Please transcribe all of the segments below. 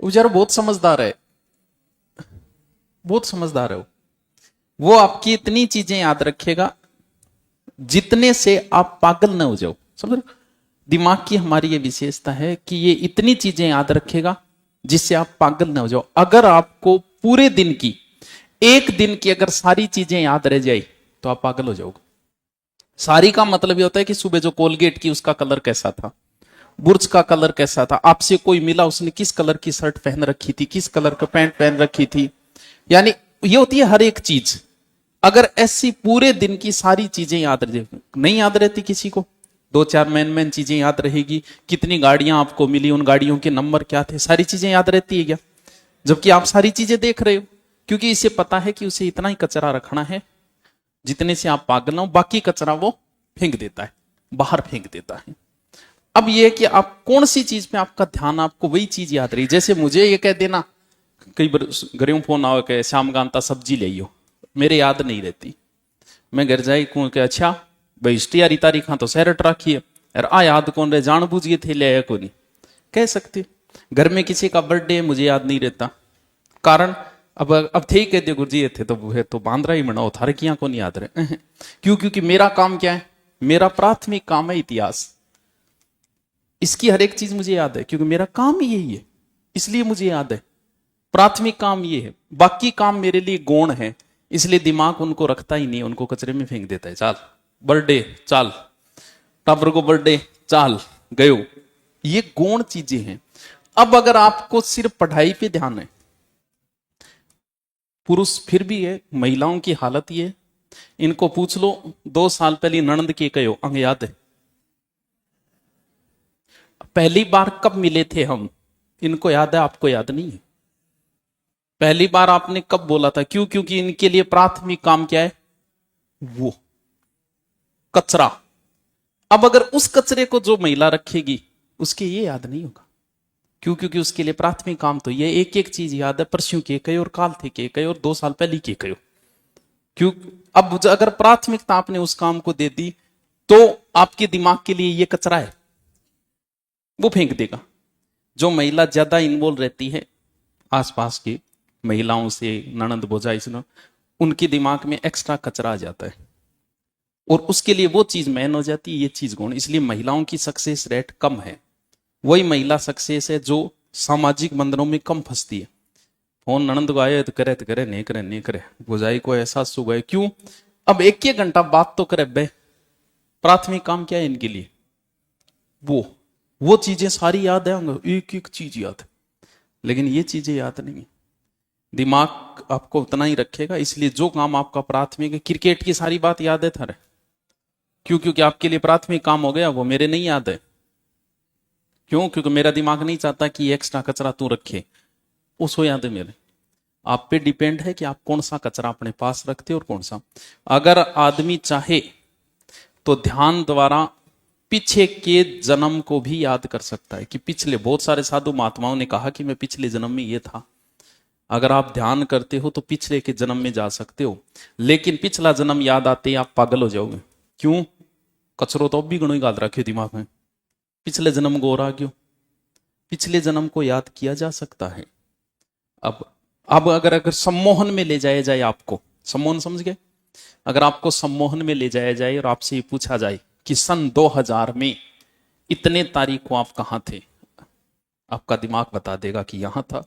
वो बेचारा बहुत समझदार है, बहुत समझदार है वो आपकी इतनी चीजें याद रखेगा जितने से आप पागल न हो जाओ। समझ रहे हो? दिमाग की हमारी ये विशेषता है कि ये इतनी चीजें याद रखेगा जिससे आप पागल न हो जाओ। अगर आपको पूरे दिन की, एक दिन की अगर सारी चीजें याद रह जाए तो आप पागल हो जाओगे। सारी का मतलब ये होता है कि सुबह जो कोलगेट की उसका कलर कैसा था, बुर्ज का कलर कैसा था, आपसे कोई मिला उसने किस कलर की शर्ट पहन रखी थी, किस कलर का पैंट पहन रखी थी, यानी ये होती है हर एक चीज। अगर ऐसी पूरे दिन की सारी चीजें याद रह, नहीं याद रहती किसी को, दो चार मेन चीजें याद रहेगी, कितनी गाड़ियां आपको मिली, उन गाड़ियों के नंबर क्या थे, सारी चीजें याद रहती है क्या? जबकि आप सारी चीजें देख रहे हो, क्योंकि इसे पता है कि उसे इतना ही कचरा रखना है जितने से आप पागल ना हो, बाकी कचरा वो फेंक देता है, बाहर फेंक देता है। अब यह है कि आप कौन सी चीज पे आपका ध्यान, आपको वही चीज याद रही। जैसे मुझे ये कह देना, कई बार घर में फोन आओ के श्याम कांता सब्जी ले हो, मेरे याद नहीं रहती। मैं घर जाई को के अच्छा भाई इष्टियारी तारीख तो सैरट राखी है यार, आ याद कौन रहे, जान बूझ थे ले आया को नहीं कह सकते। घर में किसी का बर्थडे मुझे याद नहीं रहता, कारण अब थे ही कह दियो गुरु जी ये थे तो बांद्रा ही मनाओ, थारे किया को नहीं याद रहे। क्यों? क्योंकि मेरा काम क्या है, मेरा प्राथमिक काम है इतिहास। इसकी हर एक चीज मुझे याद है क्योंकि मेरा काम ही यही है, इसलिए मुझे याद है। प्राथमिक काम ये है, बाकी काम मेरे लिए गौण है, इसलिए दिमाग उनको रखता ही नहीं, उनको कचरे में फेंक देता है। चाल बर्थडे, चाल टाबर को बर्थडे, चाल गयो, ये गौण चीजें हैं। अब अगर आपको सिर्फ पढ़ाई पे ध्यान है, पुरुष फिर भी है, महिलाओं की हालत ये है, इनको पूछ लो 2 साल पहले ननंद के कहो अंग याद है, पहली बार कब मिले थे हम, इनको याद है, आपको याद नहीं है। पहली बार आपने कब बोला था, क्यों? क्योंकि इनके लिए प्राथमिक काम क्या है, वो कचरा। अब अगर उस कचरे को जो महिला रखेगी उसके ये याद नहीं होगा, क्यों? क्योंकि उसके लिए प्राथमिक काम तो ये एक एक चीज याद है, परसों के कहे और काल थे के कहे और 2 साल पहले के कहे। क्यों? अब अगर प्राथमिकता आपने उस काम को दे दी तो आपके दिमाग के लिए ये कचरा है, वो फेंक देगा। जो महिला ज्यादा इन्वॉल्व रहती है आसपास की महिलाओं से, ननंद भोजाई से, उनके दिमाग में एक्स्ट्रा कचरा आ जाता है और उसके लिए वो चीज मैन हो जाती है, ये चीज गौण। इसलिए महिलाओं की सक्सेस रेट कम है। वही महिला सक्सेस है जो सामाजिक बंधनों में कम फंसती है। फोन ननंद को आए तो करे नहीं करे, भोजाई को एहसास हो गए, क्यों? अब एक एक घंटा बात तो करे बे, प्राथमिक काम क्या है इनके लिए, वो चीजें सारी याद है, एक एक चीज याद है, लेकिन ये चीजें याद नहीं है। दिमाग आपको उतना ही रखेगा, इसलिए जो काम आपका प्राथमिक है, क्रिकेट की सारी बात याद है थारे, क्यों? क्योंकि आपके लिए प्राथमिक काम हो गया, वो मेरे नहीं याद है। क्यों? क्योंकि मेरा दिमाग नहीं चाहता कि एक्स्ट्रा कचरा तू रखे, उसको याद है मेरे। आप पे डिपेंड है कि आप कौन सा कचरा अपने पास रखते हो और कौन सा। अगर आदमी चाहे तो ध्यान द्वारा पीछे के जन्म को भी याद कर सकता है, कि पिछले, बहुत सारे साधु महात्माओं ने कहा कि मैं पिछले जन्म में ये था। अगर आप ध्यान करते हो तो पिछले के जन्म में जा सकते हो, लेकिन पिछला जन्म याद आते ही आप पागल हो जाओगे। क्यों? कचरो तो अब भी गणों गाल रखे दिमाग में, पिछले जन्म को रहा क्यों? पिछले जन्म को याद किया जा सकता है। अब अगर सम्मोहन में ले जाया जाए आपको, सम्मोहन समझ गए? अगर आपको सम्मोहन में ले जाया जाए और आपसे ये पूछा जाए कि सन 2000 में इतने तारीख को आप कहां थे, आपका दिमाग बता देगा कि यहां था,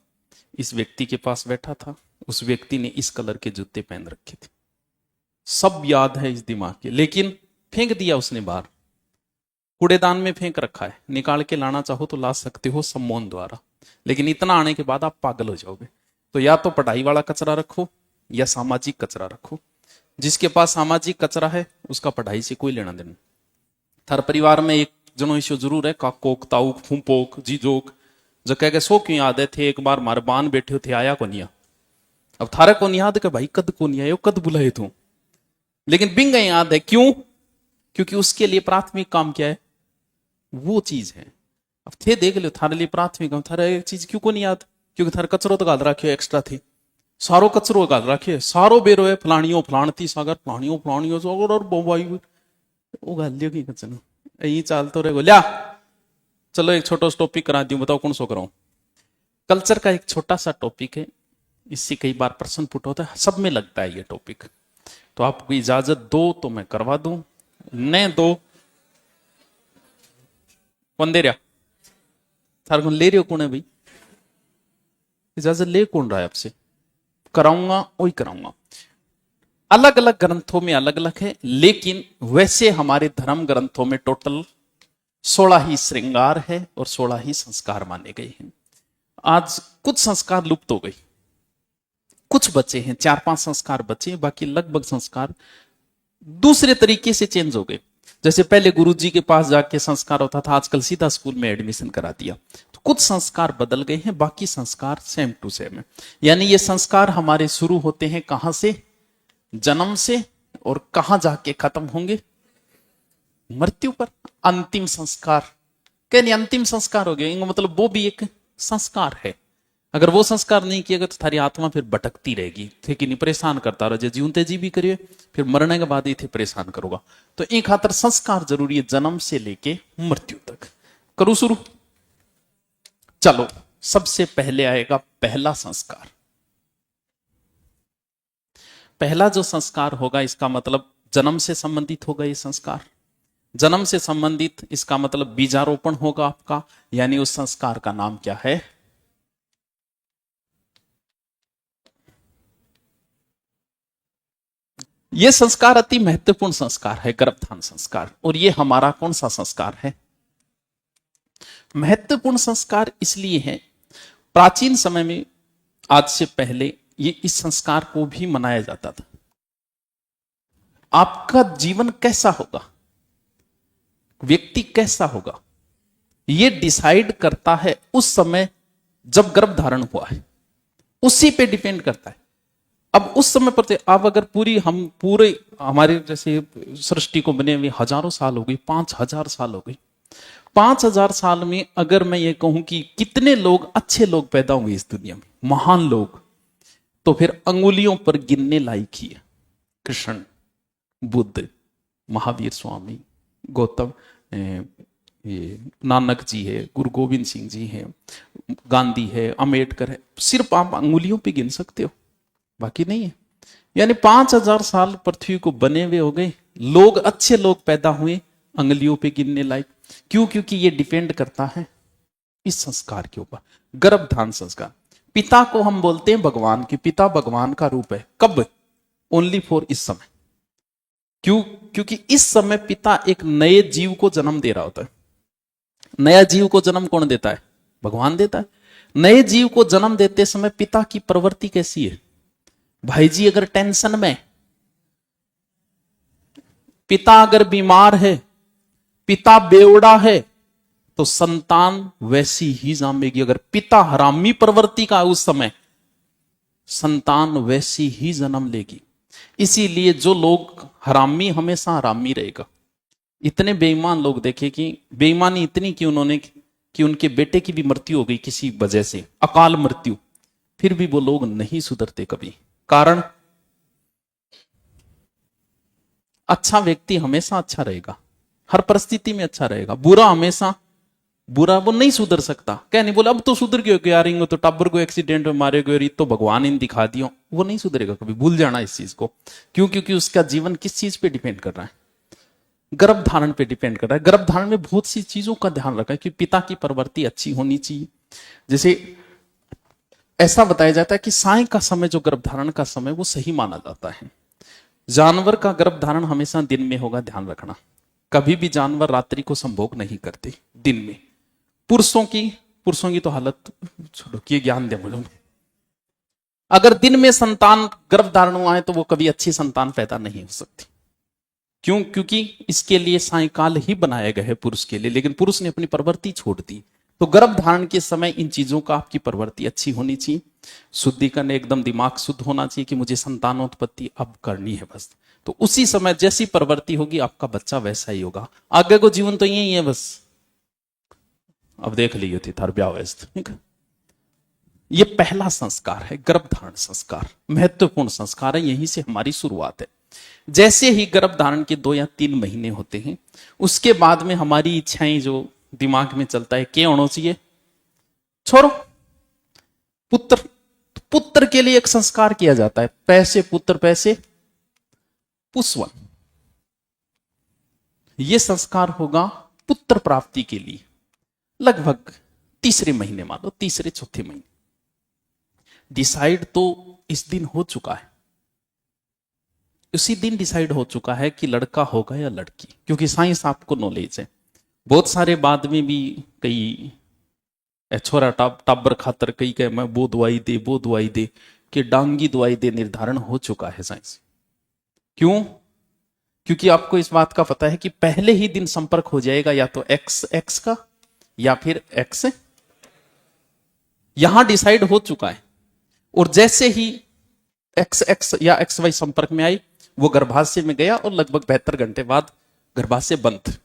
इस व्यक्ति के पास बैठा था, उस व्यक्ति ने इस कलर के जूते पहन रखे थे। सब याद है इस दिमाग के, लेकिन फेंक दिया उसने बाहर, कूड़ेदान में फेंक रखा है। निकाल के लाना चाहो तो ला सकते हो सम्मोहन द्वारा, लेकिन इतना आने के बाद आप पागल हो जाओगे। तो या तो पढ़ाई वाला कचरा रखो या सामाजिक कचरा रखो। जिसके पास सामाजिक कचरा है उसका पढ़ाई से कोई लेना देना। थार परिवार में एक जनो इश्यू जरूर है, काकोक ताऊक फूपोक जीजोक, जो कह के सो क्यों याद है थे, एक बार मारे बान बैठे थे आया को नहीं। अब थारे को नहीं याद के भाई कद को नहीं आयो, कद बुलाए तू, लेकिन बिंग याद है। क्यों? क्योंकि उसके लिए प्राथमिक काम क्या है, वो चीज है। अब थे देख लो थारे लिए प्राथमिक काम, थारे एक चीज क्यों को नहीं याद? क्योंकि थारे कचरो तो गाल रखे एक्स्ट्रा थी, सारो कचरो गाल रखे, सारो बेरो है, फलानियों फलाणती सागर फलानियों सागर और बोबाई वो गाल दियो की कचनो यही चाल तो रहे ल्या। चलो एक छोटो टॉपिक करा दियो, बताओ कौन सो कराऊं? कल्चर का एक छोटा सा टॉपिक है, इससे कई बार प्रश्न पुट होता है, सब में लगता है ये टॉपिक। तो आपको इजाजत दो तो मैं करवा दूं, न दो कौन दे रहा? थार कौन ले रहे हो? कौन है भाई? इजाजत ले कौन रहा है आपसे? कराऊंगा, वही कराऊंगा। अलग अलग ग्रंथों में अलग अलग है, लेकिन वैसे हमारे धर्म ग्रंथों में टोटल 16 ही श्रृंगार है और 16 ही संस्कार माने गए हैं। आज कुछ संस्कार लुप्त हो गए, कुछ बचे हैं, 4-5 संस्कार बचे हैं, बाकी लगभग संस्कार दूसरे तरीके से चेंज हो गए। जैसे पहले गुरुजी के पास जाके संस्कार होता था, आजकल सीधा स्कूल में एडमिशन करा दिया। तो कुछ संस्कार बदल गए हैं, बाकी संस्कार सेम टू सेम है। यानी ये संस्कार हमारे शुरू होते हैं कहां से? जन्म से, और कहां जाके खत्म होंगे? मृत्यु पर। अंतिम संस्कार कहने अंतिम संस्कार हो गया, मतलब वो भी एक संस्कार है। अगर वो संस्कार नहीं किया गया तो थारी आत्मा फिर भटकती रहेगी, ठीक नहीं, परेशान करता रहे। जीवते जी भी करिए, फिर मरने के बाद ही थे परेशान करूंगा। तो एक खातर संस्कार जरूरी है, जन्म से लेके मृत्यु तक। करूं शुरू? चलो, सबसे पहले आएगा पहला संस्कार। पहला जो संस्कार होगा, इसका मतलब जन्म से संबंधित होगा ये संस्कार। जन्म से संबंधित, इसका मतलब बीजारोपण होगा आपका, यानी उस संस्कार का नाम क्या है? यह संस्कार अति महत्वपूर्ण संस्कार है, गर्भधान संस्कार। और यह हमारा कौन सा संस्कार है? महत्वपूर्ण संस्कार इसलिए है, प्राचीन समय में, आज से पहले, ये इस संस्कार को भी मनाया जाता था। आपका जीवन कैसा होगा, व्यक्ति कैसा होगा, यह डिसाइड करता है उस समय जब गर्भ धारण हुआ है, उसी पे डिपेंड करता है। अब उस समय पर आप अगर पूरे हमारे जैसे सृष्टि को बने हुए हजारों साल हो गई, 5000 साल हो गई। 5000 साल में अगर मैं ये कहूं कि कितने लोग, अच्छे लोग पैदा हुए इस दुनिया में, महान लोग, तो फिर अंगुलियों पर गिनने लायक ही है। कृष्ण, बुद्ध, महावीर स्वामी, गौतम, ये नानक जी है, गुरु गोविंद सिंह जी है, गांधी है, अम्बेडकर है, सिर्फ आप अंगुलियों पे गिन सकते हो, बाकी नहीं है। यानी 5000 साल पृथ्वी को बने हुए हो गए, लोग, अच्छे लोग पैदा हुए, अंगुलियों पे गिनने लायक। क्यों? क्योंकि ये डिपेंड करता है इस संस्कार के ऊपर, गर्भधान संस्कार। पिता को हम बोलते हैं भगवान, की पिता भगवान का रूप है। कब? ओनली फॉर इस समय। क्यों? क्योंकि इस समय पिता एक नए जीव को जन्म दे रहा होता है। नया जीव को जन्म कौन देता है? भगवान देता है। नए जीव को जन्म देते समय पिता की प्रवृत्ति कैसी है? भाई जी अगर टेंशन में, पिता अगर बीमार है, पिता बेवड़ा है, तो संतान वैसी ही जन्मेगी। अगर पिता हरामी प्रवृत्ति का उस समय, संतान वैसी ही जन्म लेगी। इसीलिए जो लोग हरामी, हमेशा हरामी रहेगा। इतने बेईमान लोग देखे कि बेईमानी इतनी की उन्होंने कि उनके बेटे की भी मृत्यु हो गई किसी वजह से, अकाल मृत्यु, फिर भी वो लोग नहीं सुधरते कभी। कारण, अच्छा व्यक्ति हमेशा अच्छा रहेगा, हर परिस्थिति में अच्छा रहेगा। बुरा हमेशा बुरा, वो नहीं सुधर सकता। क्या नहीं बोला अब तो सुधर गयो यार, इंगो तो टाबर को एक्सीडेंट में मारे गए, तो भगवान इन दिखा दियो, वो नहीं सुधरेगा कभी। भूल जाना इस चीज को। क्यों? क्योंकि उसका जीवन किस चीज पे डिपेंड कर रहा है? गर्भ धारण पे डिपेंड कर रहा है। गर्भ धारण में बहुत सी चीजों का ध्यान रखा है कि पिता की प्रवृत्ति अच्छी होनी चाहिए। जैसे ऐसा बताया जाता है कि साय का समय, जो गर्भधारण का समय, वो सही माना जाता है। जानवर का गर्भधारण हमेशा दिन में होगा, ध्यान रखना। कभी भी जानवर रात्रि को संभोग नहीं करते, दिन में। पुरुषों की तो हालत छोड़ो, कि ज्ञान दे मुझे। अगर दिन में संतान गर्भधारण हुआ है तो वो कभी अच्छी संतान पैदा नहीं हो सकती। क्यों? क्योंकि इसके लिए सायकाल ही बनाया गया है पुरुष के लिए, लेकिन पुरुष ने अपनी प्रवृत्ति छोड़ दी। तो गर्भधारण के समय इन चीजों का आपकी प्रवृत्ति अच्छी होनी चाहिए, शुद्धिकरण, एकदम दिमाग शुद्ध होना चाहिए कि मुझे संतानोत्पत्ति अब करनी है बस। तो उसी समय जैसी प्रवृत्ति होगी आपका बच्चा वैसा ही होगा। आगे को जीवन तो यही है बस। अब देख ली थी थार ब्याह व्यस्त। ये पहला संस्कार है, गर्भधारण संस्कार, महत्वपूर्ण संस्कार है, यहीं से हमारी शुरुआत है। जैसे ही गर्भधारण के 2 या 3 महीने होते हैं, उसके बाद में हमारी इच्छाएं जो दिमाग में चलता है, क्या होना चाहिए? छोड़ो, पुत्र, पुत्र के लिए एक संस्कार किया जाता है, पैसे पुत्र पैसे पुष्वन। यह संस्कार होगा पुत्र प्राप्ति के लिए लगभग तीसरे महीने, मान लो तीसरे चौथे महीने। डिसाइड तो इस दिन हो चुका है, उसी दिन डिसाइड हो चुका है कि लड़का होगा या लड़की, क्योंकि साइंस आपको नॉलेज है। बहुत सारे बाद में भी कई छोरा टाबर खातर कई कहे मैं वो दवाई दे वो दवाई दे, कि डांगी दवाई दे निर्धारण हो चुका है साइंस। क्यों? क्योंकि आपको इस बात का पता है कि पहले ही दिन संपर्क हो जाएगा या तो एक्स एक्स का या फिर एक्स, यहां डिसाइड हो चुका है। और जैसे ही एक्स एक्स या एक्स वाई संपर्क में आई, वो गर्भाशय में गया और लगभग 72 घंटे बाद गर्भाशय बंद।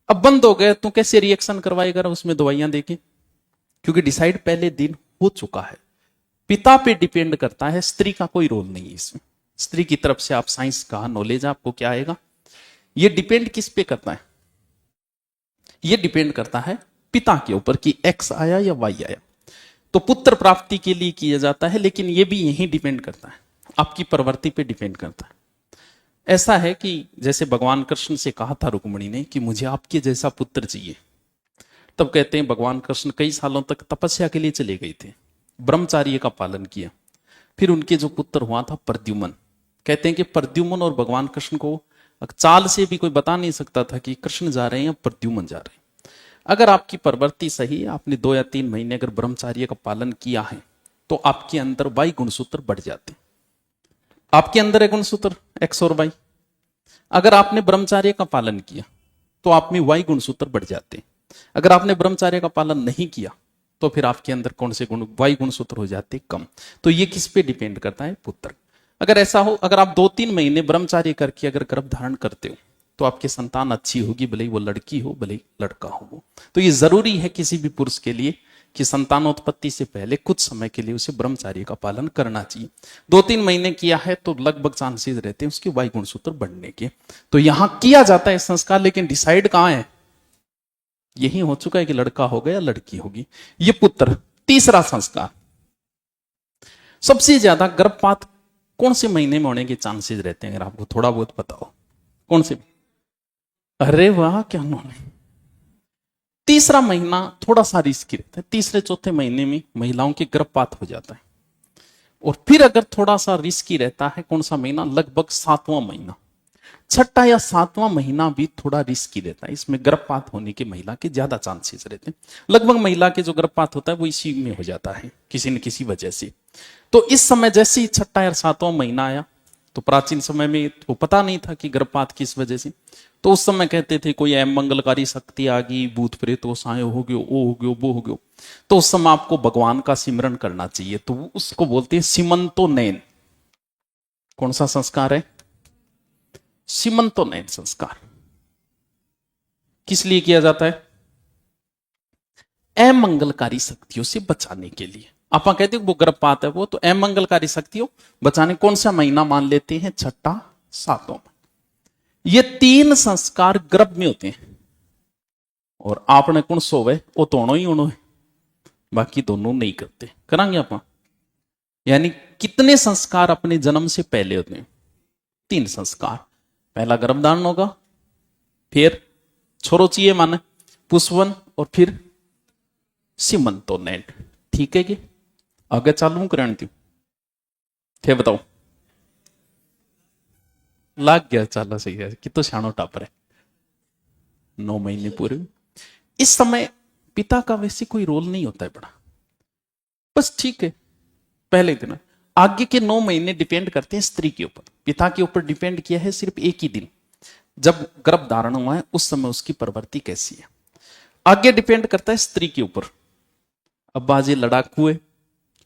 अब बंद हो गए तो कैसे रिएक्शन करवाएगा उसमें दवाइयां देके, क्योंकि डिसाइड पहले दिन हो चुका है। पिता पे डिपेंड करता है, स्त्री का कोई रोल नहीं है इसमें। स्त्री की तरफ से आप साइंस का नॉलेज आपको क्या आएगा, ये डिपेंड किस पे करता है, ये डिपेंड करता है पिता के ऊपर कि एक्स आया या वाई आया। तो पुत्र प्राप्ति के लिए किया जाता है, लेकिन ये भी यही डिपेंड करता है, आपकी प्रवृत्ति पे डिपेंड करता है। ऐसा है कि जैसे भगवान कृष्ण से कहा था रुक्मिणी ने कि मुझे आपके जैसा पुत्र चाहिए, तब कहते हैं भगवान कृष्ण कई सालों तक तपस्या के लिए चले गए थे, ब्रह्मचार्य का पालन किया। फिर उनके जो पुत्र हुआ था प्रद्युम्न, कहते हैं कि प्रद्युम्न और भगवान कृष्ण को चाल से भी कोई बता नहीं सकता था कि कृष्ण जा रहे हैं या प्रद्युम्न जा रहे हैं। अगर आपकी प्रवृत्ति सही है, आपने 2 या 3 महीने अगर ब्रह्मचार्य का पालन किया है, तो आपके अंदर वाई गुणसूत्र बढ़ जाते हैं। आपके अंदर है गुणसूत्र एक्स और वाई, अगर आपने ब्रह्मचार्य का पालन किया तो आप में वाई गुणसूत्र बढ़ जाते हैं। अगर आपने ब्रह्मचार्य का पालन नहीं किया तो फिर आपके अंदर कौन से गुण, वाई गुणसूत्र हो जाते कम। तो ये किस पे डिपेंड करता है, पुत्र। अगर ऐसा हो, अगर आप 2-3 महीने ब्रह्मचार्य करके अगर गर्भ धारण करते हो तो आपकी संतान अच्छी होगी, भले ही वो लड़की हो भले ही लड़का हो। वो तो ये जरूरी है किसी भी पुरुष के लिए कि संतानोत्पत्ति से पहले कुछ समय के लिए उसे ब्रह्मचार्य का पालन करना चाहिए। 2-3 महीने किया है तो लगभग चांसेस रहते हैं उसके वाई गुणसूत्र बढ़ने के। तो यहां किया जाता है संस्कार, लेकिन डिसाइड कहां है, यही हो चुका है कि लड़का होगा या लड़की होगी। ये पुत्र। तीसरा संस्कार, सबसे ज्यादा गर्भपात कौन से महीने में होने के चांसेस रहते हैं, अगर आपको थोड़ा बहुत पता हो कौन से? अरे वाह, क्या उन्होंने, तीसरा महीना थोड़ा सा रिस्की रहता है। तीसरे चौथे महीने में महिलाओं के गर्भपात हो जाता है। और फिर अगर थोड़ा सा रिस्की रहता है कौन सा महीना, लगभग 7वां महीना। 6ठा या 7वां महीना भी थोड़ा रिस्की रहता है, इसमें गर्भपात होने के महिला के ज्यादा चांसेस रहते हैं। लगभग महिला के जो गर्भपात होता है वो इसी में हो जाता है किसी न किसी वजह से। तो इस समय जैसे ही 6ठा या 7वां महीना आया, तो प्राचीन समय में वो पता नहीं था कि गर्भपात किस वजह से, तो उस समय कहते थे कोई मंगलकारी शक्ति आ गई, भूत प्रेत वो साय हो गयो, ओ हो गयो, वो हो गयो। तो उस समय आपको भगवान का सिमरन करना चाहिए, तो उसको बोलते हैं सीमंतो नयन। कौन सा संस्कार है? सीमंतो नयन संस्कार। किस लिए किया जाता है? अमंगलकारी शक्तियों से बचाने के लिए। आप कहते हैं वो गर्भपात है, वो तो अमंगलकारी शक्तियों बचाने। कौन सा महीना मान लेते हैं? 6ठा 7वां। ये 3 संस्कार गर्भ में होते हैं, और आपने कौन सोवे वो दोनों ही उन्होंने, बाकी दोनों नहीं करते। करांगे आप? यानी कितने संस्कार अपने जन्म से पहले होते हैं? 3 संस्कार। पहला गर्भधारण होगा, फिर छोरो चाहिए माने पुष्पवन, और फिर सीमंतोन्नयन। ठीक है कि आगे चालू करण तू थे बताओ। लाग गया, चाला सही है। कितो शानो टापर है, 9 महीने पूरे। इस समय पिता का वैसे कोई रोल नहीं होता है बड़ा, बस ठीक है पहले दिन। आगे के 9 महीने डिपेंड करते हैं स्त्री के ऊपर। पिता के ऊपर डिपेंड किया है सिर्फ एक ही दिन, जब गर्भ धारण हुआ है उस समय उसकी प्रवृत्ति कैसी है। आगे डिपेंड करता है स्त्री के ऊपर। अब बाजे लड़ाकू है,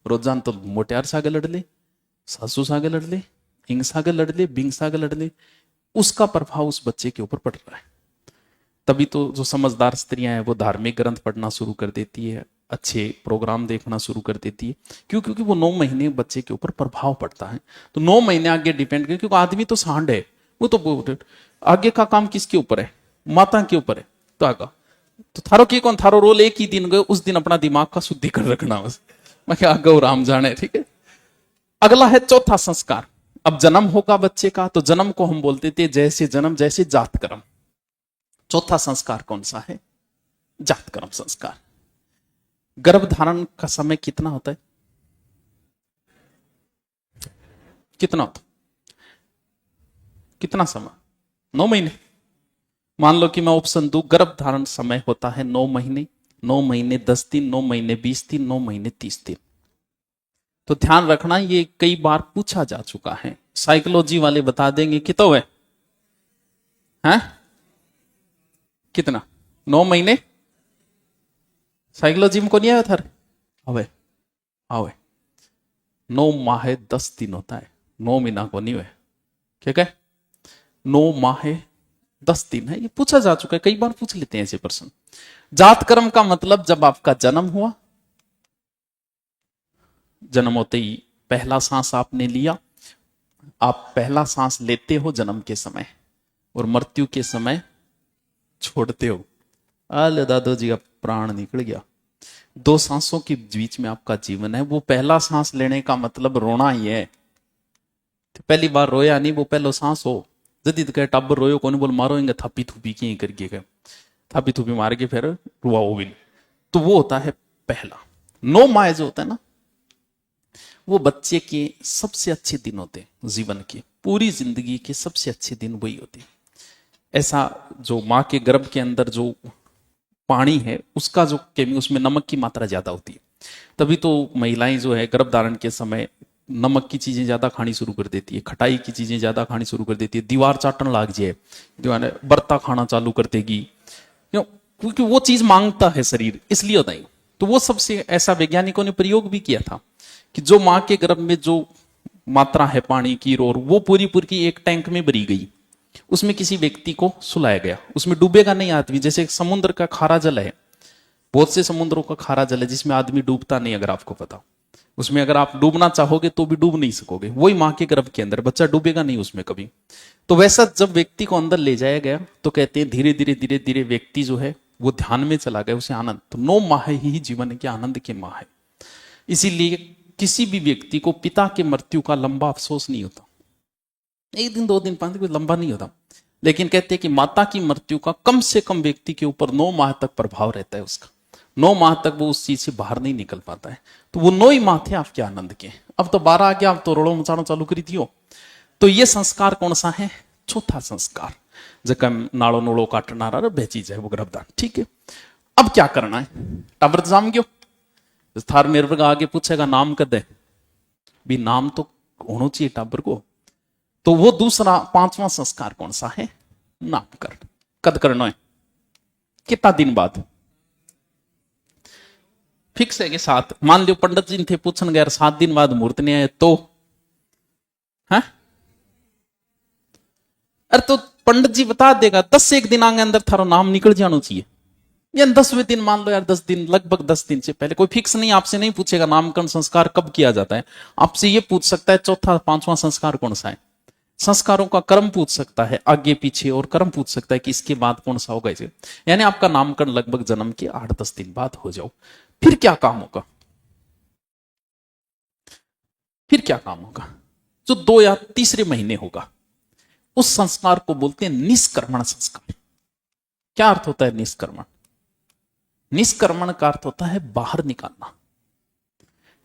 रोजान तो मोटियार सागे लड़ ले, सासू सागे लड़ ले, हिंग सागे लड़ ले, बिंग सागे लड़ ले, उसका प्रभाव उस बच्चे के ऊपर पड़ रहा है। तभी तो जो समझदार स्त्रियां हैं वो धार्मिक ग्रंथ पढ़ना शुरू कर देती है, अच्छे प्रोग्राम देखना शुरू कर देती है। क्यों? क्योंकि वो 9 महीने बच्चे के ऊपर प्रभाव पड़ता है। तो 9 महीने आगे डिपेंड कर, क्योंकि आदमी तो सांड है, वो तो आगे का काम किसके ऊपर है? माता के ऊपर है। तो आगा तो थारो की कौन, थारो रोल एक ही दिन गए, उस दिन अपना दिमाग का शुद्धिकरण रखना, बस मैं क्या गौ राम जाने, ठीक है। अगला है चौथा संस्कार। अब जन्म होगा बच्चे का, तो जन्म को हम बोलते थे जैसे जन्म जैसे जात कर्म। चौथा संस्कार कौन सा है? जात कर्म संस्कार। गर्भ धारण का समय कितना होता है? कितना होता? कितना समय? 9 महीने। मान लो कि मैं ऑप्शन दू, गर्भ धारण समय होता है 9 महीने, 9 महीने 10 दिन, 9 महीने 20 दिन, 9 महीने 30 दिन। तो ध्यान रखना, ये कई बार पूछा जा चुका है। साइकोलॉजी वाले बता देंगे कितना है, हैं? कितना? 9 महीने। साइकोलॉजी में को नहीं आया था? अबे अबे 9 माह 10 दिन होता है, 9 महीना को नहीं हुए, ठीक है। 9 माह 10 दिन है, ये पूछा जा चुका है, कई बार पूछ लेते हैं ऐसे प्रश्न। जात कर्म का मतलब जब आपका जन्म हुआ, जन्म होते ही पहला सांस आपने लिया, आप पहला सांस लेते हो जन्म के समय और मृत्यु के समय छोड़ते हो। अले दादो जी का प्राण निकल गया। 2 सांसों के बीच में आपका जीवन है। वो पहला सांस लेने का मतलब रोना ही है। तो पहली बार रोया नहीं, वो पहलो सांस हो। जदीद कहे टाबर रोयो कौन, बोल मारो इंगे थापी थूपी की करके गए, थापी थूपी मार के फिर रुआ वो भी नहीं। तो वो होता है पहला। 9 माह जो होता है ना, वो बच्चे के सबसे अच्छे दिन होते हैं जीवन के, पूरी जिंदगी के सबसे अच्छे दिन वही होते हैं। ऐसा जो माँ के गर्भ के अंदर जो पानी है उसका जो उसमें नमक की मात्रा ज्यादा होती है, तभी तो महिलाएं जो है गर्भ धारण के समय नमक की चीजें ज्यादा खानी शुरू कर देती है, खटाई की चीजें ज्यादा खानी शुरू कर देती है, दीवार चाटन लाग जाए, दीवार बर्ता खाना चालू कर देगी, क्यों? क्योंकि वो चीज मांगता है शरीर, इसलिए होता है। तो वो सबसे ऐसा वैज्ञानिकों ने प्रयोग भी किया था कि जो माँ के गर्भ में जो मात्रा है पानी की, और वो पूरी पूरी एक टैंक में भरी गई, उसमें किसी व्यक्ति को सुलाया गया। उसमें डूबेगा नहीं आदमी, जैसे समुद्र का खारा जल है, बहुत से समुद्रों का खारा जल है जिसमें आदमी डूबता नहीं, अगर आपको पता। उसमें अगर आप डूबना चाहोगे तो भी डूब नहीं सकोगे। वही माँ के गर्भ के अंदर बच्चा डूबेगा नहीं उसमें कभी। तो वैसा जब व्यक्ति को अंदर ले जाया गया तो कहते हैं धीरे धीरे धीरे धीरे व्यक्ति जो है वो ध्यान में चला गया, उसे आनंद। तो 9 माह ही जीवन के आनंद के माह है। इसीलिए किसी भी व्यक्ति को पिता की मृत्यु का लंबा अफसोस नहीं होता। 1 दिन 2 दिन 5 दिन लंबा नहीं होता, लेकिन कहते हैं कि माता की मृत्यु का कम से कम व्यक्ति के ऊपर 9 माह तक प्रभाव रहता है उसका। 9 माह तक वो उस चीज से बाहर नहीं निकल पाता है। तो वो 9 ही माह थे आपके आनंद के। अब तो 12 आ गया, अब तो रोड़ो मचानो चालू करी दियो। तो ये संस्कार कौन सा है? चौथा संस्कार, जब नाड़ो नोड़ो काटना बेची जाए वो गर्भदान, ठीक है। अब क्या करना है? टाबर जाम गयो, थार निर्भर आगे पूछेगा नाम कर दे भी, नाम तो होना चाहिए टाबर को। तो वो दूसरा 5वां संस्कार कौन सा है? नामकरण। कद करना है? कितना दिन बाद? फिक्स है कि 7। मान लो पंडित जी थे पूछन गए 7 दिन बाद मुहूर्त नहीं आए तो है? अरे तो पंडित जी बता देगा 10 से 1 दिन आगे अंदर थारो नाम निकल जाना चाहिए, या 10वें दिन मान लो यार, 10 दिन, लगभग 10 दिन से पहले। कोई फिक्स नहीं, आपसे नहीं पूछेगा नामकरण संस्कार कब किया जाता है। आपसे ये पूछ सकता है चौथा 5वां संस्कार कौन सा है। संस्कारों का क्रम पूछ सकता है आगे पीछे, और क्रम पूछ सकता है कि इसके बाद कौन सा होगा इसे। यानी आपका नामकरण लगभग जन्म के 8-10 दिन बाद हो जाओ। फिर क्या काम होगा? फिर क्या काम होगा? जो 2 या तीसरे महीने होगा, उस संस्कार को बोलते हैं निष्क्रमण संस्कार। क्या अर्थ होता है निष्क्रमण? निष्क्रमण का अर्थ होता है बाहर निकालना।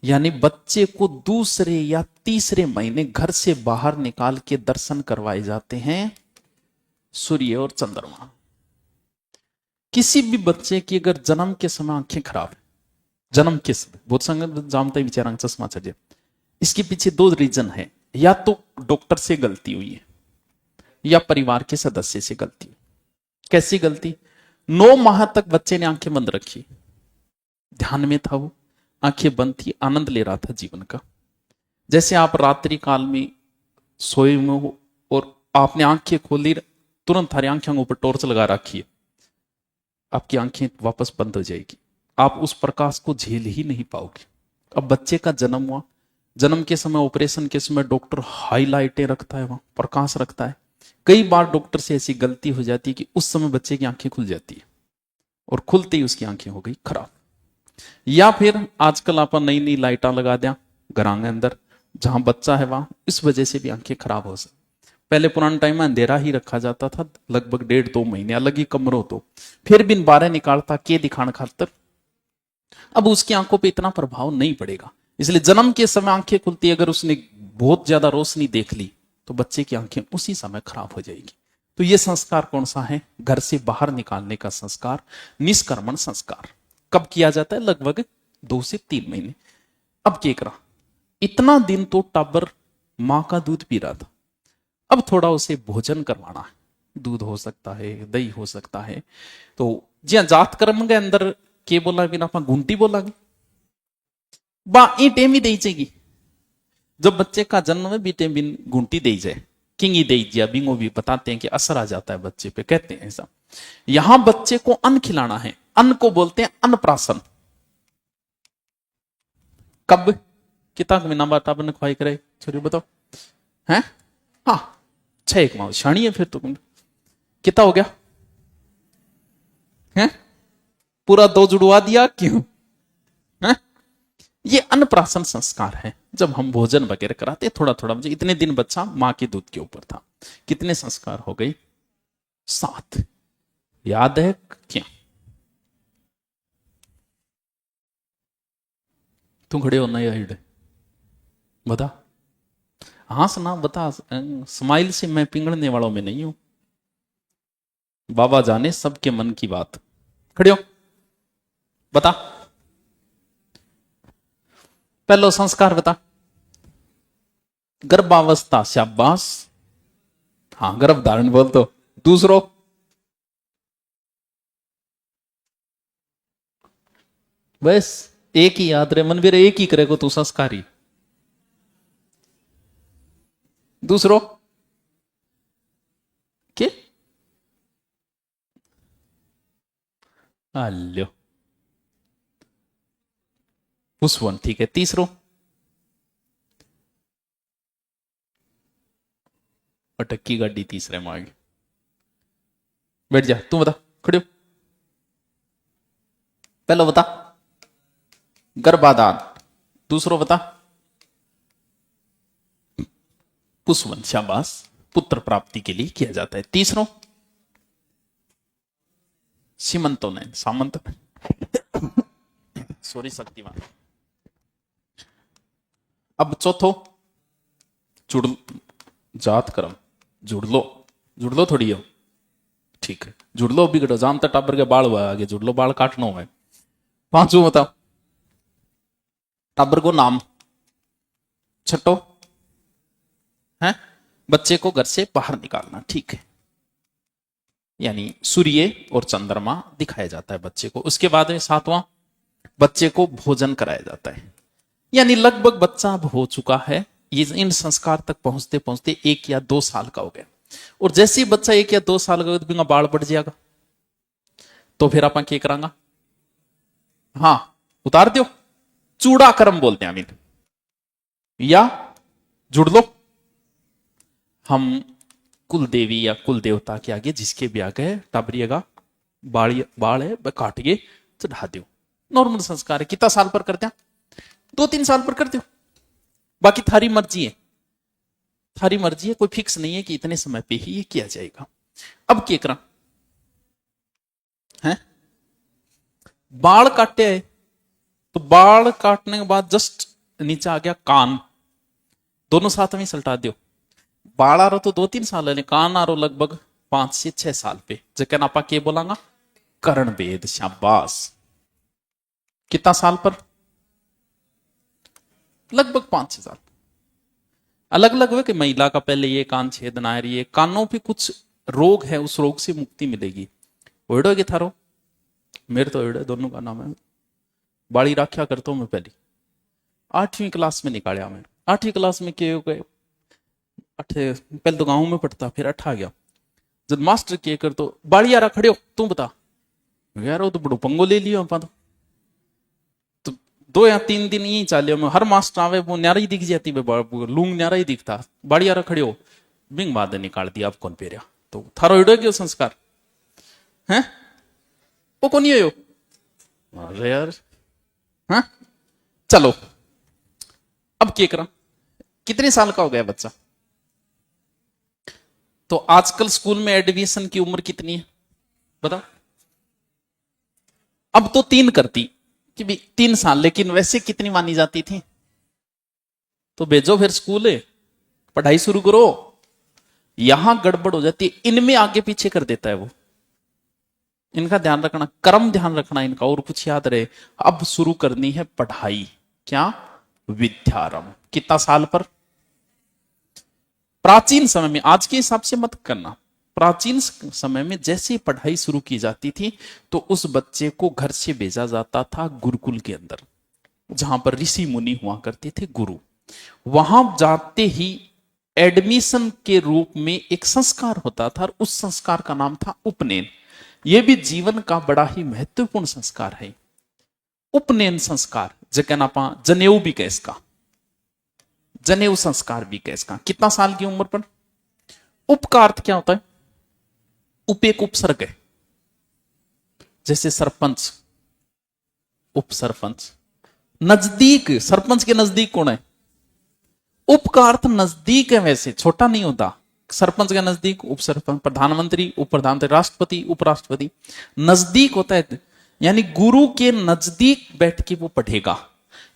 यानी बच्चे को दूसरे या तीसरे महीने घर से बाहर निकाल के दर्शन करवाए जाते हैं सूर्य और चंद्रमा। किसी भी बच्चे की अगर जन्म के समय आंखें खराब है, जन्म के समय बहुत संगत जानते विचार चश्मा चढ़, इसके पीछे 2 रीजन है। या तो डॉक्टर से गलती हुई है, या परिवार के सदस्य से गलती। कैसी गलती? 9 माह तक बच्चे ने आंखें बंद रखी, ध्यान में था वो, आंखें बंद थी, आनंद ले रहा था जीवन का। जैसे आप रात्रि काल में सोए हुए हो और आपने आंखें खोली, तुरंत हमारी आंखों के ऊपर टॉर्च लगा रखी है, आपकी आंखें वापस बंद हो जाएगी, आप उस प्रकाश को झेल ही नहीं पाओगे। अब बच्चे का जन्म हुआ, जन्म के समय, ऑपरेशन के समय डॉक्टर हाईलाइटें रखता है, वहां प्रकाश रखता है। कई बार डॉक्टर से ऐसी गलती हो जाती है कि उस समय बच्चे की आंखें खुल जाती है, और खुलते ही उसकी आंखें हो गई खराब। या फिर आजकल आप नई नई लाइटा लगा दिया घरां के अंदर, जहां बच्चा है वहां, इस वजह से भी आंखें खराब हो सकती। पहले पुराने टाइम में अंधेरा ही रखा जाता था लगभग 1.5-2 महीने, अलग ही कमरों, तो फिर बिन बारह निकालता के दिखाने खातर। अब उसकी आंखों पे इतना प्रभाव नहीं पड़ेगा, इसलिए जन्म के समय आंखें खुलती, अगर उसने बहुत ज्यादा रोशनी देख ली तो बच्चे की आंखें उसी समय खराब हो जाएगी। तो ये संस्कार कौन सा है? घर से बाहर निकालने का संस्कार, निष्क्रमण संस्कार। कब किया जाता है? लगभग 2 से 3 महीने। अब क्या करा, इतना दिन तो टाबर मां का दूध पी रहा था, अब थोड़ा उसे भोजन करवाना है। दूध हो सकता है, दही हो सकता है। तो जी जात कर्म के अंदर के बोला बिना आप घूंटी बोला बा ईटे भी दी जाएगी। जब बच्चे का जन्म में बीटे बिन घूंटी दी जाए, किंगी दी दिया बिंगो भी बताते हैं कि असर आ जाता है बच्चे पे, कहते हैं ऐसा। यहां बच्चे को अन्न खिलाना है, अन्न को बोलते हैं अन्नप्राशन। कब? कितना महीना बाद आपने खुआई करे छोरी बताओ हैं? हाँ, 6 1 माह शाणी है फिर तो। कितना हो गया है? पूरा 2 जुड़वा दिया क्यों है? ये अन्नप्राशन संस्कार है। जब हम भोजन वगैरह कराते थोड़ा थोड़ा, मुझे इतने दिन बच्चा मां के दूध के ऊपर था। कितने संस्कार हो गई? 7। याद है क्या? तू खड़े होना या हिड़े बता। हाँ सुना बता, स्माइल से मैं पिंगड़ने वालों में नहीं हूं। बाबा जाने सबके मन की बात। खड़े हो बता। पहलो संस्कार बता। गर्भावस्था, शाबाश। हाँ, गर्भ धारण बोल तो। दूसरो बस एक ही याद रहे मनवीर, एक ही करेगो तू संस्कारी। दूसरो के लो पुष्पवन, ठीक है। तीसरो अटक्की गाड़ी तीसरे में आ गई। बैठ जा, तू बता। खड़े हो। पहलो बता गर्भाधान, दूसरो बता पुष्पवन, शाबाश, पुत्र प्राप्ति के लिए किया जाता है। तीसरो सीमंतो ने सामंत, सॉरी शक्तिमान। अब चौथो जुड़ जात कर्म, जुड़ लो थोड़ी हो, ठीक है। जुड़ लो बिगड़ो जाम तक टाबर के बाल हुआ आगे, जुड़ लो बाल काटना है। पांचों बताओ टाबर को नाम। छठो है बच्चे को घर से बाहर निकालना, ठीक है। यानी सूर्य और चंद्रमा दिखाया जाता है बच्चे को। उसके बाद में 7वां, बच्चे को भोजन कराया जाता है। यानी लगभग बच्चा अब हो चुका है, ये इन संस्कार तक पहुंचते पहुंचते 1 या 2 साल का हो गया। और जैसे ही बच्चा 1 या 2 साल का तो बाल बढ़ जाएगा, तो फिर आप क्या करांगा? हाँ, उतार दो। चूड़ा कर्म बोलते हैं अमीन, या जुड़ लो। हम कुल देवी या कुल देवता के आगे जिसके भी आगे टाबरिएगा बाल है वह काट के चढ़ा दो। नॉर्मल संस्कार है। कितना साल पर करते हैं? 2-3 साल पर करते हो। बाकी थारी मर्जी है, थारी मर्जी है, कोई फिक्स नहीं है कि इतने समय पे ही ये किया जाएगा। अब क्या करा है? बाल काटे है तो बाल काटने के बाद जस्ट नीचे आ गया कान, दोनों साथ में सलटा दो। बाल आ रहा तो 2-3 साल है, कान आ रहा लगभग 5 से 6 साल पे, जैसे आपा के बोलांगा करण भेद, शाबाश। कितना साल पर? लगभग 5-6 साल। अलग अलग हुए कि महिला का पहले ये कान छेदना है, ये कानों पे कुछ रोग है, उस रोग से मुक्ति मिलेगी। ओढ़ो के थारो मेरे तो ओढ़े दोनों का नाम है। बाड़ी राख्या करता हूं मैं पहली 8वीं क्लास में निकाला मैं। 8वीं क्लास में क्या हो गए, पहले तो गांव में पढ़ता, फिर 8 आ गया। जब मास्टर के कर तो बाड़ी यारा खड़े हो तू बता, यार वो तो बड़ो पंगो ले लियो अपा तो 2 या 3 दिन यही चाले में, हर मास्टर आवे वो न्यारा ही दिख जाती, लूंग न्यारा ही दिखता। बाड़ी यारा खड़े हो बिंग बाद निकाल दिया, अब कौन पेरिया। तो थारो इडो क्यों संस्कार है? वो कौन ही हो? अरे यार हाँ चलो, अब क्या करा, कितने साल का हो गया बच्चा? तो आजकल स्कूल में एडमिशन की उम्र कितनी है बताओ? अब तो 3 करती कि भी 3 साल, लेकिन वैसे कितनी मानी जाती थी? तो भेजो फिर स्कूल, पढ़ाई शुरू करो। यहां गड़बड़ हो जाती है, इनमें आगे पीछे कर देता है वो। इनका ध्यान रखना, कर्म ध्यान रखना इनका, और कुछ याद रहे। अब शुरू करनी है पढ़ाई, क्या? विद्यारंभ। कितना साल पर? प्राचीन समय में, आज के हिसाब से मत करना, प्राचीन समय में जैसे पढ़ाई शुरू की जाती थी तो उस बच्चे को घर से भेजा जाता था गुरुकुल के अंदर, जहां पर ऋषि मुनि हुआ करते थे, गुरु। वहां जाते ही एडमिशन के रूप में एक संस्कार होता था, और उस संस्कार का नाम था उपनयन। यह भी जीवन का बड़ा ही महत्वपूर्ण संस्कार है, उपनयन संस्कार। जगन आपा जनेऊ भी कह इसका, जनेऊ संस्कार भी कह इसका। कितना साल की उम्र पर? उप का अर्थ क्या होता है? उप एक उपसर्ग है, जैसे सरपंच, उप सरपंच। नजदीक, सरपंच के नजदीक कौन है? उप का अर्थ नजदीक है, वैसे छोटा नहीं होता। सरपंच के नजदीक उप सरपंच, प्रधानमंत्री उप प्रधानमंत्री, राष्ट्रपति उपराष्ट्रपति, नजदीक होता है। यानी गुरु के नजदीक बैठ के वो पढ़ेगा,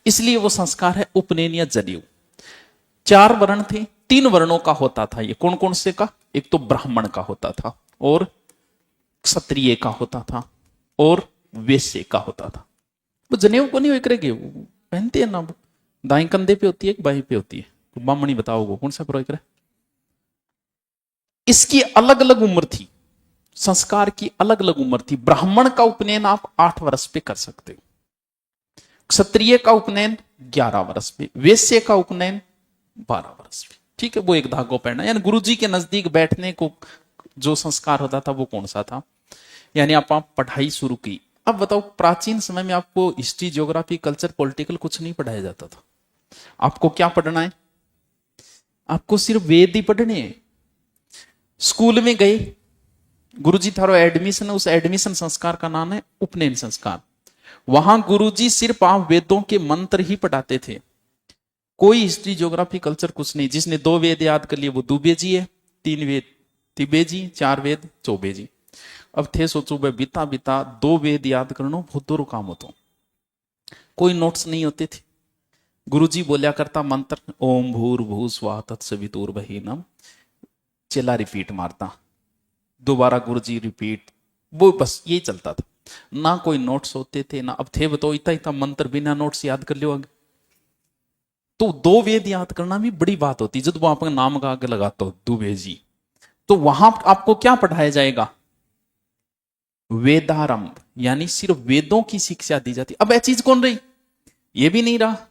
इसलिए वो संस्कार है उपनयन या जनेऊ। 4 वर्ण थे, 3 वर्णों का होता था ये। कौन कौन से का? एक तो ब्राह्मण का होता था, और क्षत्रिय का होता था, और वैश्य का होता था। वो जनेऊ को नहीं करेंगे, वो पहनते हैं ना, दाएं कंधे पे होती है कि बाएं पे होती है? तो बामणी बताओगे कौन सा प्रोय करे? इसकी अलग अलग उम्र थी, संस्कार की अलग अलग उम्र थी। ब्राह्मण का उपनयन आप 8 वर्ष पे कर सकते हो, क्षत्रिय का उपनयन 11 वर्ष पे, वैश्य का उपनयन 12 वर्ष पे। ठीक है, वो एक धागो पहनना, यानी गुरु जी के नजदीक बैठने को जो संस्कार होता था वो कौन सा था? यानी आप पढ़ाई शुरू की। अब बताओ, प्राचीन समय में आपको हिस्ट्री, ज्योग्राफी, कल्चर, पॉलिटिकल कुछ नहीं पढ़ाया जाता था। आपको क्या पढ़ना है? आपको सिर्फ वेद ही पढ़ने हैं। स्कूल में गए, गुरुजी थारो एडमिशन है, उस एडमिशन संस्कार का नाम है उपनयन संस्कार। वहां गुरुजी सिर्फ आप वेदों के मंत्र ही पढ़ाते थे, कोई हिस्ट्री, ज्योग्राफी, कल्चर कुछ नहीं। जिसने 2 वेद याद कर लिए वो दुबे जी है, 3 वेद तिबे जी, 4 वेद चौबे जी। अब थे सोचो भाई, बीता बीता 2 वेद याद करना बहुत दूर काम होता। कोई नोट्स नहीं होते थे। गुरुजी बोलिया करता मंत्र, ओम भूर्भुव स्वः तत्सवितुर्वरेण्यम, चेला रिपीट मारता, दोबारा गुरुजी रिपीट, वो बस यही चलता था। ना कोई नोट्स होते थे ना, अब थे बताओ इतना इतना मंत्र बिना नोट्स याद कर लियो। तो 2 वेद याद करना भी बड़ी बात होती, जब वो आप नाम का आगे लगाते हो दुबे जी, तो वहां आपको क्या पढ़ाया जाएगा? वेदारंभ, यानी सिर्फ वेदों की शिक्षा दी जाती। अब यह चीज कौन रही? ये भी नहीं रहा।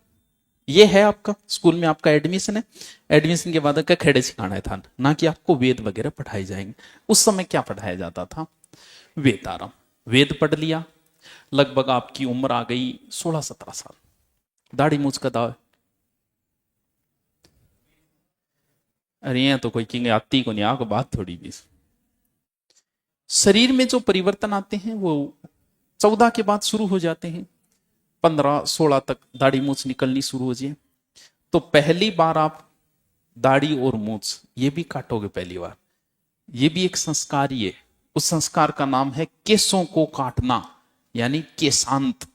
ये है आपका स्कूल में आपका एडमिशन है, एडमिशन के बाद का खेड़े सिखाना है था, ना कि आपको वेद वगैरह पढ़ाए जाएंगे। उस समय क्या पढ़ाया जाता था? वेदारंभ। वेद पढ़ लिया, लगभग आपकी उम्र आ गई 16-17 साल। दाढ़ी मूछ का दाव, अरे ये तो कोई किंग आती को नहीं, आग बात थोड़ी भी। शरीर में जो परिवर्तन आते हैं वो 14 के बाद शुरू हो जाते हैं, 15-16 तक दाढ़ी मूछ निकलनी शुरू हो जाए। तो पहली बार आप दाढ़ी और मूछ ये भी काटोगे पहली बार, ये भी एक संस्कार ही है। उस संस्कार का नाम है केसों को काटना, यानी केशांत।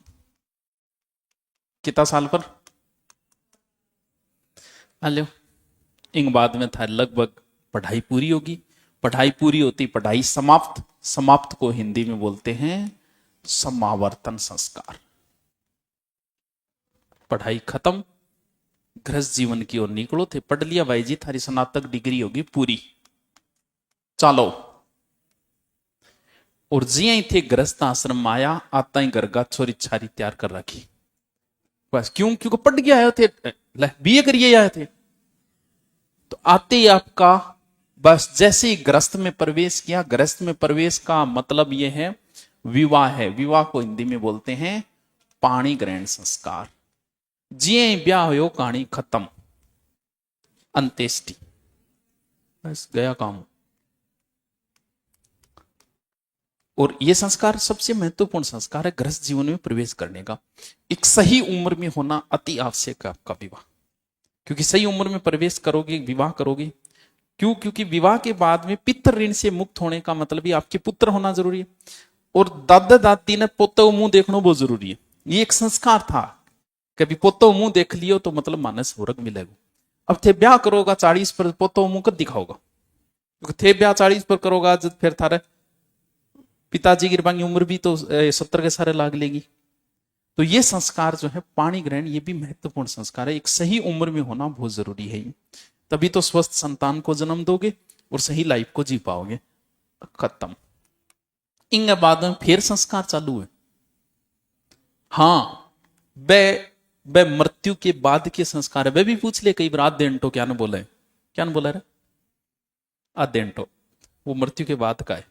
कितना साल पर? हेलो, इन बाद में था लगभग पढ़ाई पूरी होगी, पढ़ाई पूरी होती पढ़ाई समाप्त, समाप्त को हिंदी में बोलते हैं समावर्तन संस्कार। पढ़ाई खत्म, गृहस्थ जीवन की ओर निकलो थे, पढ़ लिया भाई जी, थारी स्नातक डिग्री होगी पूरी, चलो। और जी ही थे गृहस्थ आश्रम में आया, आता ही घर का छोरी छारी तैयार कर रखी, बस। क्यों? क्योंकि पढ़ के आए थे, बीए करिए आए थे। तो आते ही आपका बस जैसे ही गृहस्थ में प्रवेश किया, गृहस्थ में प्रवेश का मतलब यह है विवाह है। विवाह को हिंदी में बोलते हैं पाणी ग्रहण संस्कार। जिये ब्याह हो, कहानी खत्म, अंत्येष्टि, बस गया काम। और ये संस्कार सबसे महत्वपूर्ण संस्कार है गृहस्थ जीवन में प्रवेश करने का। एक सही उम्र में होना अति आवश्यक है आपका विवाह, क्योंकि सही उम्र में प्रवेश करोगे, विवाह करोगे। क्यों? क्योंकि विवाह के बाद में पितृ ऋण से मुक्त होने का मतलब ही आपके पुत्र होना जरूरी है, और दादा दादी ने पोतो मुंह देखना बहुत जरूरी है। ये एक संस्कार था, कभी पोतो मुंह देख लियो तो मतलब मानस वर्ग मिलेगा। अब थे ब्याह करोगा 40 पर, पोतो मुंह कद दिखाओगा? थे ब्याह 40 पर करोगा, जब फिर थारे पिताजी की की उम्र भी तो 70 के सारे लाग लेगी। तो ये संस्कार जो है पाणी ग्रहण, ये भी महत्वपूर्ण संस्कार है। एक सही उम्र में होना बहुत जरूरी है, तभी तो स्वस्थ संतान को जन्म दोगे और सही लाइफ को जी पाओगे। खत्म। इन बाद में फिर संस्कार चालू है। हाँ, वे मृत्यु के बाद के संस्कार है। वे भी पूछ ले कई बार, आदेंटो क्या न बोला है, क्या न बोला रे? आदेंटो वो मृत्यु के बाद का है।